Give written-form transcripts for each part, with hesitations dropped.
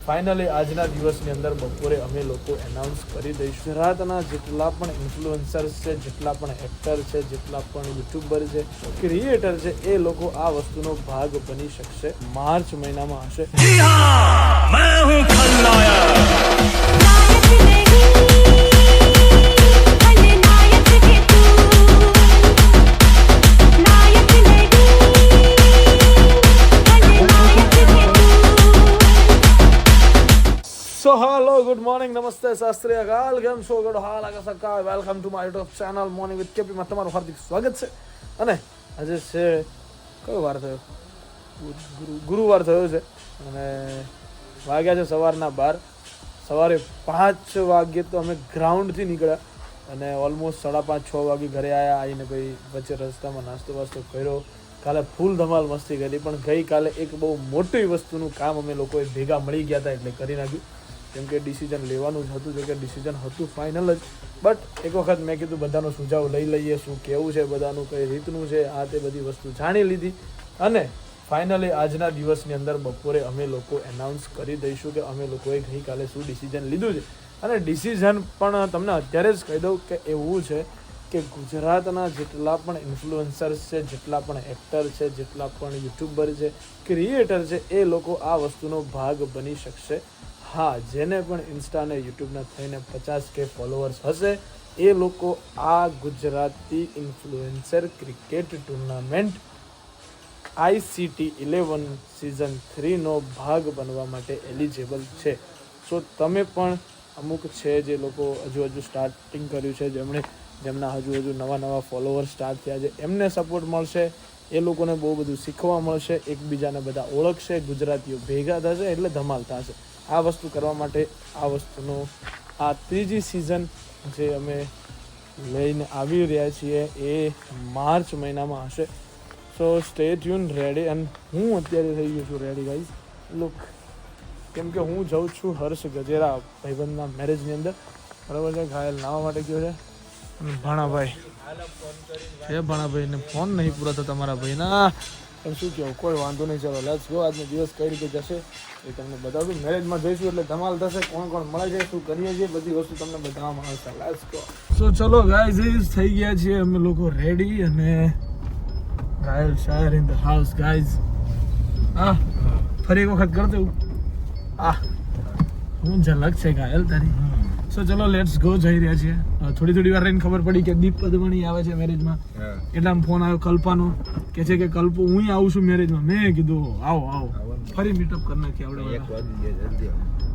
Finally આજના દિવસની અંદર બપોરે અમે લોકો એનાઉન્સ કરી દઈશું ગુજરાતના જેટલા પણ ઇન્ફ્લુએન્સર્સ છે, જેટલા પણ એક્ટર છે, જેટલા પણ યુટ્યુબર છે, ક્રિએટર છે, એ લોકો આ વસ્તુનો ભાગ બની શકશે. માર્ચ મહિનામાં હશે. સો હેલો, ગુડ મોર્નિંગ, નમસ્તે, શાસ્ત્રી અકાલ, કેમ છો? ગુડ હાલ આગળ સકાળ. Welcome to my YouTube channel morning with કેપીમાં તમારું હાર્દિક સ્વાગત છે. અને આજે છે કયો વાર થયો? ગુરુવાર થયો છે અને વાગ્યા છે સવારના 12. સવારે 5 વાગ્યે તો અમે ગ્રાઉન્ડથી નીકળ્યા અને ઓલમોસ્ટ 5:30-6 વાગે ઘરે આવીને પછી વચ્ચે રસ્તામાં નાસ્તો વાસ્તો કર્યો. કાલે ફૂલ ધમાલ મસ્તી કરી, પણ ગઈકાલે એક બહુ મોટી વસ્તુનું કામ અમે લોકોએ ભેગા મળી ગયા હતા એટલે કરી નાખ્યું. કેમ કે ડિસિઝન લેવાનું જ હતું, જો કે ડિસિઝન હતું ફાઇનલ જ, બટ એક વખત મેં કીધું બધાનો સુઝાવ લઈ લઈએ, શું કેવું છે બધાનું, કઈ રીતનું છે, આ તે બધી વસ્તુ જાણી લીધી. અને ફાઇનલી આજના દિવસની અંદર બપોરે અમે લોકો એનાઉન્સ કરી દઈશું કે અમે લોકોએ ગઈકાલે શું ડિસિઝન લીધું છે. અને ડિસિઝન પણ તમને અત્યારે જ કહી દઉં કે એવું છે કે ગુજરાતના જેટલા પણ ઇન્ફ્લુએન્સર્સ છે, જેટલા પણ એક્ટર છે, જેટલા પણ યુટ્યુબર છે, ક્રિએટર છે, એ લોકો આ વસ્તુનો ભાગ બની શકશે. હા, જેને પણ ઇન્સ્ટા અને યુટ્યુબના થઈને 50K ફોલોઅર્સ હશે એ લોકો આ Gujarati influencer cricket tournament ICT 11 season 3નો ભાગ બનવા માટે એલિજિબલ છે. સો તમે પણ અમુક છે જે લોકો હજુ સ્ટાર્ટિંગ કર્યું છે, જેમના હજુ નવા ફોલોઅર્સ સ્ટાર્ટ થયા છે, એમને સપોર્ટ મળશે. એ લોકોને બહુ બધું શીખવા મળશે, એકબીજાને બધા ઓળખશે, ગુજરાતીઓ ભેગા થશે એટલે ધમાલ થશે. આ વસ્તુ કરવા માટે આ વસ્તુનો આ 3જી સિઝન જે અમે લઈને આવી રહ્યા છીએ એ માર્ચ મહિનામાં હશે. સો સ્ટે ટ્યુન, રેડી. અને હું અત્યારે થઈ ગયો છું રેડી ગાઈઝ. લુક, કેમ કે હું જાઉં છું હર્ષ ગજેરા ભાઈબંધના મેરેજની અંદર, બરાબર છે. ઘાયલ નાવા માટે ગયો છે. અને ભાણાભાઈ છે, ભાણાભાઈને ફોન નહીં પૂરા થતા તમારા ભાઈના, પણ શું કહું, કોઈ વાંધો નહીં. ચાલો લેટ્સ ગો. આજનો દિવસ કઈ રીતે જશે એ તમને બતાવું. મેરેજમાં જઈશું એટલે ધમાલ થશે, કોણ મળે છે, શું કરીએ છીએ, બધી વસ્તુ તમને બતાવવામાં આવશે. Let's go. સો ચલો ગાઈઝ, થઈ ગયા છીએ અમે લોકો રેડી અને ઘાયલ શાયર ઇન ધ હાઉસ ગાઈઝ. હા, ફરી એક વખત કરતો હું ઝલક છે ઘાયલ તારી. સો ચલો લેટ્સ ગો. જઈ રહ્યા છીએ. થોડી વાર રહીને ખબર પડી કે દીપ પદમણી આવે છે મેરેજમાં, એટલે ફોન આવ્યો કલ્પાનો, કે છે કે કલ્પો હું આવું છું મેરેજમાં. મેં કીધું આવો ફરી મીટઅપ કરી નાખીએ આપણે.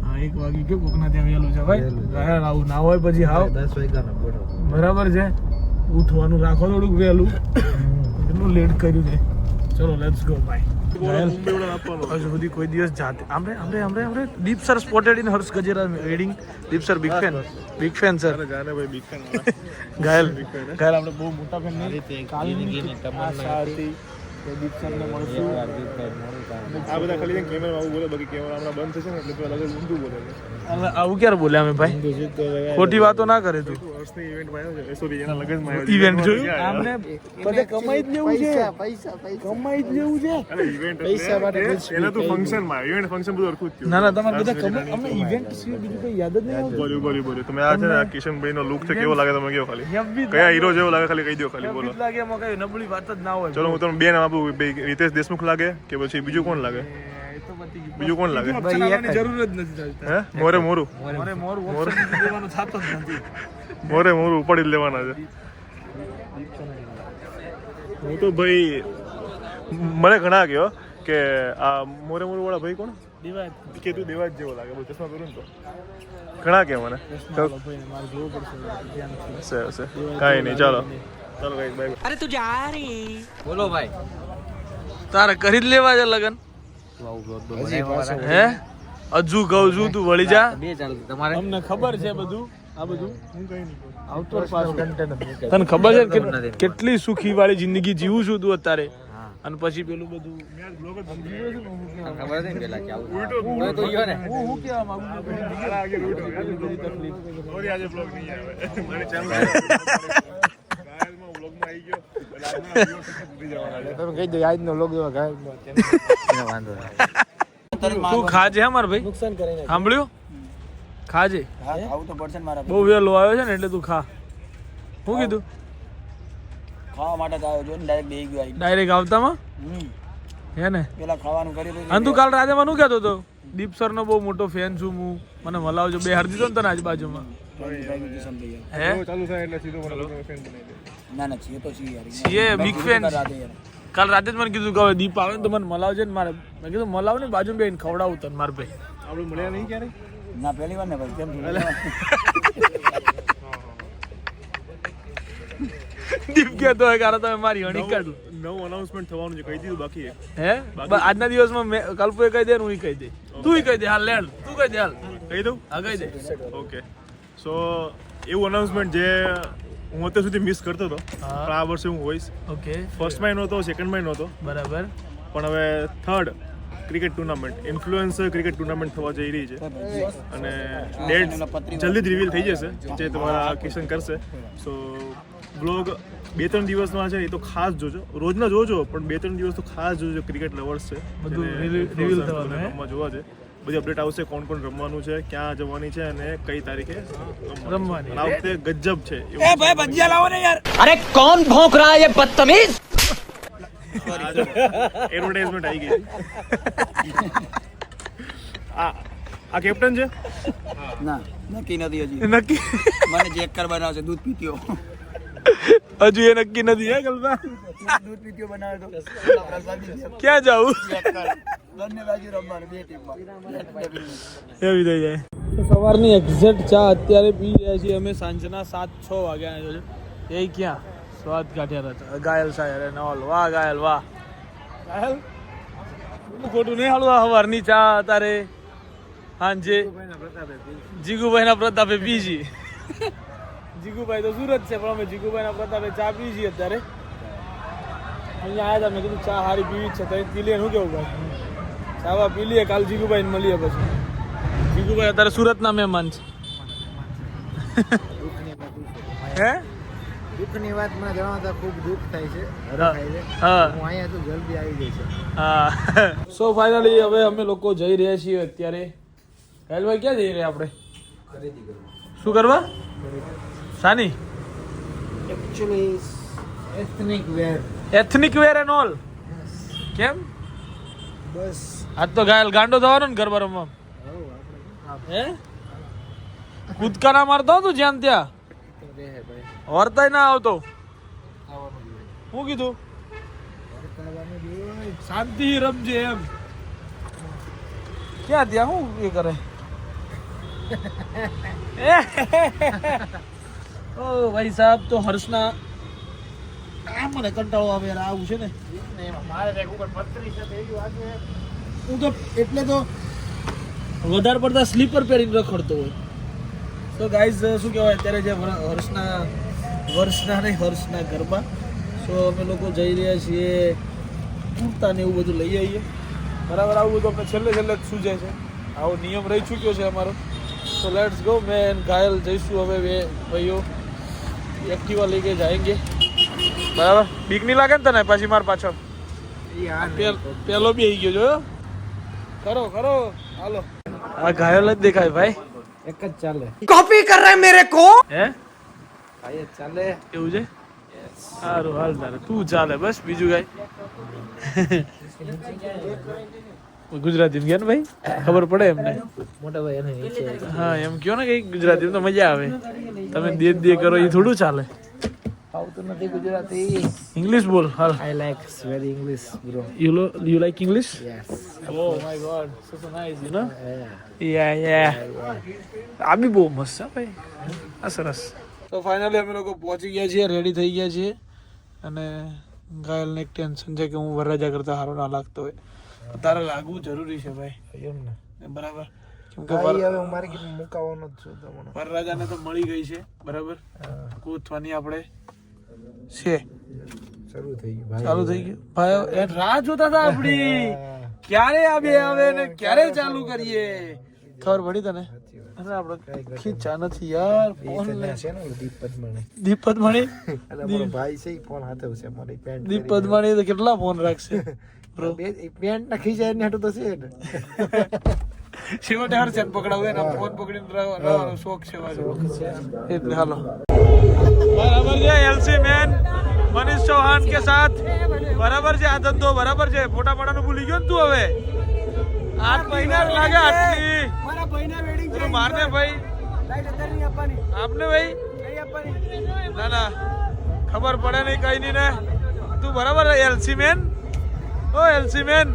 હા, 1 વાગી ગયો, કોકના ત્યાં વહેલું છે ભાઈ. ઘાયલ આવું ના હોય પછી હાવ 10 વાગ્યાનો બરાબર છે. ઉઠવાનું રાખો થોડુંક વહેલું, એટલું લેટ કર્યું છે. ચલો લેટ્સ ગો ભાઈ. હજુ સુધી કોઈ દિવસ જાતે આમરે Deep sir spotted in Harsh Gajera wedding. Deep sir big fan sir. ઘાયલ આપણે બહુ મોટા ફેન નહીં. કાલની આશા હતી કે દીપ સરને મળશું. આ બધા ખાલી કેમેરા આવું બોલે, બાકી કેમેરા હમણાં બંધ થશે ને એટલે પેલા લગન ઊંધું બોલે છે. આવું ક્યારે બોલે અમે ભાઈ? ખોટી વાતો ના કરે તું. હર્ષની ઇવેન્ટમાં આવ્યો છે, સોરી એના લગનમાં આવ્યો છે. ઇવેન્ટ જોયું? આમને બધે કમાઈ જ લેવું છે, પૈસા કમાઈ જ લેવું છે. અરે ઇવેન્ટ પૈસા માટે એના તો ફંક્શનમાં ઇવેન્ટ ફંક્શન બધું અરખું જ થયું. ના તમારે બધા કમાઈ, અમને ઇવેન્ટ સિવાય બીજું કઈ યાદ જ નહીં આવતું. બોલ્યું તમે આ છે ને કિશનભાઈનો લુક છે, કેવો લાગે તમે કયો? ખાલી કયા હીરો જેવો લાગે ખાલી કહી દો, ખાલી બોલો. લાગે એમાં કઈ નબળી વાત જ ના હોય. ચલો હું તમને બે નામ આપું. રિતેશ દેશમુખ લાગે કે પછી બીજું કોણ લાગે? બીજું કોણ લાગે? જરૂર જ નથી. હે મોરું દેવાનું થતો જ નથી. મોરું ઉપાડી જ લેવાના છે. હું તો ભાઈ મને ઘણા કહ્યો કે આ મોરું વાળા ભાઈ કોણ? દેવાજ. કે તું દેવાજ જેવો લાગે, બોલ ચશ્મા પહેરું ને તો ઘણા કે મને. કાંઈ નહીં, ચાલો ભાઈ. અરે તું જા રે. બોલો ભાઈ, તારે કરી જ લેવા છે લગન? હે હજુ કહું છું તું વળી જા. તમારે અમને ખબર છે બધું. આ બધું હું કઈ નહીં આઉટર પાસ કન્ટેન્ટ. તને ખબર છે કે કેટલી સુખી વાળી જિંદગી જીવું છું તું અત્યારે, અને પછી પેલું બધું મેં બ્લોગ જ બંધ કર્યો છે ને. હું ખબર છે પેલા કે ઉલટો તો યો ને હું કેવા માંગુ છું આગે ઉલટો તકલીફ. ઓરી આજે બ્લોગ નહીં આવે મારી ચેનલ ગાયલમાં બ્લોગમાં આવી ગયો. તમે કહી દો આજનો લોગ ઘાયલમાં વાંધો તું ખાજે હે માર ભાઈ, નુકસાન કરીને સાંભળ્યું? ખાજે, હા ખાવું તો પડશે ને મારા બહુ વહેલો આવ્યો છે ને એટલે તું ખા. શું કીધું? ખાવા માટે તો આવ્યો જો ને ડાયરેક્ટ બેહી ગયો આવી ડાયરેક્ટ આવતામાં હે ને? પેલા ખાવાનું કરી દઉં અને તું કાલ રાતે મને શું કહેતો હતો? દીપ સર નો બહુ મોટો ફેન છું હું, મને મલાવજો. બે હાર દીધો ને તને આજુબાજુમાં હે? ના ના છીએ તો છીએ યાર છીએ બિગ ફેન. કાલ રાતે જ મને કીધું કે હવે દીપ આવે ને તો મને મલાવજે ને મારે. મેં કીધું મલાવ ને બાજુ બેન ખવડાવું તને માર ભાઈ. આપણે મળ્યા નહીં ક્યારે? ના પહેલી વાર ને ભાઈ કેમ દીપ કહેતો હોય કારણ તમે મારી હણી કાઢ. નવું અનાઉન્સમેન્ટ થવાનું છે, કહી દીધું બાકી હે આજના દિવસમાં મેં કલ્પુએ કહી દે ને હું કહી દે. તું કહી દે હાલ લેડ, તું કહી દે હાલ. કહી દઉં. હા કહી દે. ઓકે સો એવું અનાઉન્સમેન્ટ જે હું અત્યાર સુધી મિસ કરતો હતો પણ આ વર્ષે હું હોઈશ. ઓકે ફર્સ્ટમાં નહોતો, સેકન્ડમાં નહોતો, બરાબર. પણ હવે third cricket tournament influencer cricket tournament થવા જઈ રહી છે અને ડેટ જલ્દી જ રિવીલ થઈ જશે જે તમારા કિશન કરશે. સો બ્લોગ 2-3 દિવસમાં છે એ તો ખાસ જોજો, રોજના જોજો પણ 2-3 દિવસ તો ખાસ જોજો. ક્રિકેટ લવર્સ છે બધું reveal થવાનું હે? રમવા જોવા છે, બધી અપડેટ આવશે, કોણ કોણ રમવાનું છે, ક્યાં જવાની છે અને કઈ તારીખે રમવાની. અને આ વખતે ગજબ છે. એ ભાઈ ભજીયા લાવો ને યાર अरे कौन भौंक रहा है ये बदतमीज। એડવર્ટાઇઝમેન્ટ આવી ગઈ. આ કેપ્ટન છે. ના નક્કી નથી હજી નક્કી મને ચેક કર બનાવશે દૂધ પીત્યો હજુ એ નક્કી નથી હે કલ્પા. દૂધ પીત્યો બનાવે તો ક્યાં જાવું બંને બાજુ રમવાનું બે ટીમમાં એવી થઈ જાય. સવારની એક્ઝેક્ટ ચા અત્યારે પી રહ્યા છીએ અમે. સાંજના 7-6 વાગ્યા છે. એ ક્યાં સ્વાદ કાઢ્યા હતા ગાયલ સાહેબ. અરે નોલ વાહ ગાયલ વાહ. ગાયલ ખોટું નહીં હાલું. આ સવારની ચા અત્યારે સાંજે જીગુભાઈના પ્રતાપે પીજી. જીગુભાઈ તો સુરત છે પણ અમે જીગુભાઈના પ્રતાપે ચા પીજી અત્યારે. અહીંયા આવ્યા હતા મેં કીધું ચા સારી પીવી જ છે તો પી લે. શું કેવું ભાઈ? ચાવા પી લઈએ, કાલ જીગુભાઈને મળીએ પછી. જીગુભાઈ અત્યારે સુરતના મહેમાન છે. હે દુઃખની વાત મને જણાવતા ખૂબ દુઃખ થાય છે. હા હું અહીંયા તો જલ્દી આવી જાય છે. હા. સો ફાઇનલી હવે અમે લોકો જઈ રહ્યા છીએ અત્યારે. હેલભાઈ ક્યાં જઈ રહ્યા આપણે? શું કરવા? સાની actually ethnic wear ethnic wear and all. કેમ? બસ આજ તો ગાયલ ગાંડો થવાનો ને ગરબા રમવા. હે કૂદકા ના મારતો તું જ્યાં ત્યાં વર્તાય ના આવતો. શું કીધું? શાંતિ રમજે એમ. ક્યાં ત્યાં શું એ કરે? ઓ ભાઈ સાહેબ તો હર્ષના આ મને કંટાળો આવે યાર. આવું છે ને હું તો એટલે તો વધારે પડતા સ્લીપર પહેરીને રખડતો હોય. તો ગાઈઝ શું કહેવાય અત્યારે જે હર્ષના ગરબા. સો અમે લોકો જઈ રહ્યા છીએ કુર્તા ને એવું બધું લઈ આવીએ. બરાબર આવું બધું આપણે છેલ્લે જ સૂજાય છે. આવો નિયમ રહી ચૂક્યો છે અમારો. તો લેટ્સ ગો. મેં ઘાયલ જઈશું હવે બે ભાઈઓ એક્ટિવા લઈ કે જાયંગે. બરાબર બીક નહીં લાગે ને તને? પાછી માર પાછળ પેલો બી આવી ગયો જોયો. કરો હાલો. આ ઘાયલ જ દેખાય ભાઈ. એક જ ચાલે. कॉपी कर रहा है मेरे को। હે ભાઈ જ ચાલે. એવું છે? સારું હાલ તારે તું ચાલે બસ બીજું કઈ. ગુજરાતી ગયા ને ભાઈ ખબર પડે એમને. મોટા ભાઈ એને નીચે હા એમ કયો ને કઈ ગુજરાતી તો મજા આવે. તમે દે કરો એ થોડું ચાલે. આવતું નથી ગુજરાતી. ઇંગ્લિશ બોલ હાલ. I like very English bro. You like English? Yes. Oh my god, so nice, you know? Yeah. આ બી બહુ મસ્ત છે ભાઈ. આ સરસ. તો ફાઇનલી અમે લોકો પહોંચી ગયા છીએ, રેડી થઈ ગયા છીએ. અને ઘાયલને એક ટેન્શન છે કે હું વરરાજા કરતા સારો ના લાગતો હોય. તારે લાગવું જરૂરી છે ભાઈ. એમ ને. બરાબર. કેમ કે ભાઈ હવે હું મારી કીધું મુકાવાનો જ છું તમને. વરરાજાને તો મળી ગઈ છે બરાબર. કૂદવાની આપણે છે શરૂ થઈ ગયું ભાઈ. ચાલુ થઈ ગયું ભાઈ. એ રાહ જોતા હતા આપણી ક્યારે આવે ને ક્યારે ચાલુ કરીએ. ખબર પડી તને? અરે આપણે ખીચા નથી યાર. ફોન લે છે ને દીપ પદ્મણી. દીપ પદ્મણી એટલે મારો ભાઈ છે ઈ ફોન હાથે છે મારી પેન્ટ. દીપ પદ્મણી તો કેટલા ફોન રાખશે. પેન્ટ નાખી જાય ને હાટું તો છે ને. છેવટે હર્ષદ પકડાવે ને ફોન પકડીને રહેવાનો શોખ છે મારો. એટલે હાલો બરાબર છે એલસી મેન મનીષ ચૌહાણ કે સાથ બરાબર છે. આ ધંધો બરાબર છે. ફોટા પાડાનું ભૂલી ગયો ને તું હવે 8 મહિના લાગે આટલી મારા ભાઈના વેડિંગ તું મારને ભાઈ લાઈટ અત્યારે નહીં આપવાની, આપને ભાઈ નહીં આપવાની. ના ના ખબર પડે નહીં કઈ નહીં ને તું બરાબર એલસી મેન ઓ એલસી મેન.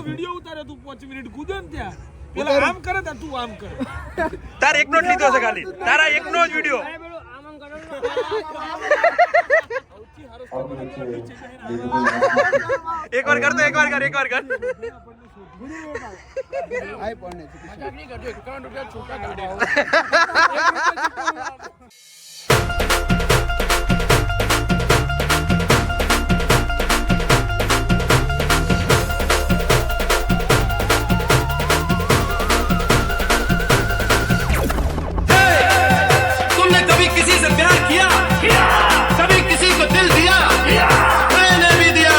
વિડિયો ઉતારે તું 5 મિનિટ કૂદે ને ત્યાં પેલા આમ કરે તા તું આમ કરે. તાર એકનો જ લીધો છે ખાલી તારા એકનો જ વિડિયો. એક વાર કર તો એક વાર કર. આઈ પણ तुमने कभी किसी से प्यार किया कभी किसी को दिल दिया मैंने भी दिया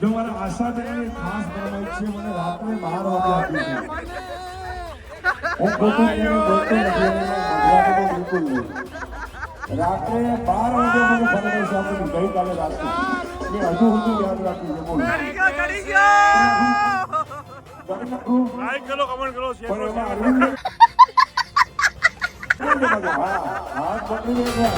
જો મારે આશાબેનની ખાસ ફરમાઈશ છે, મને રાત્રે 12 વાગે આપી છે. હું ખોટું ક્યાંય બોલતો નથી અને ગુજરાતીમાં બિલકુલ નહીં. રાત્રે 12 વાગે મને ફરમાઈશ આપી હતી ગઈકાલે રાત્રે. મેં હજુ સુધી યાદ રાખ્યું છે. બોલો કરી નાખું. લાઈક કરો, કમેન્ટ કરો, શેર પણ કરો. એમાં અરવિંદ હા હાથ પકડી લેવા.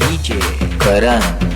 DJ Karan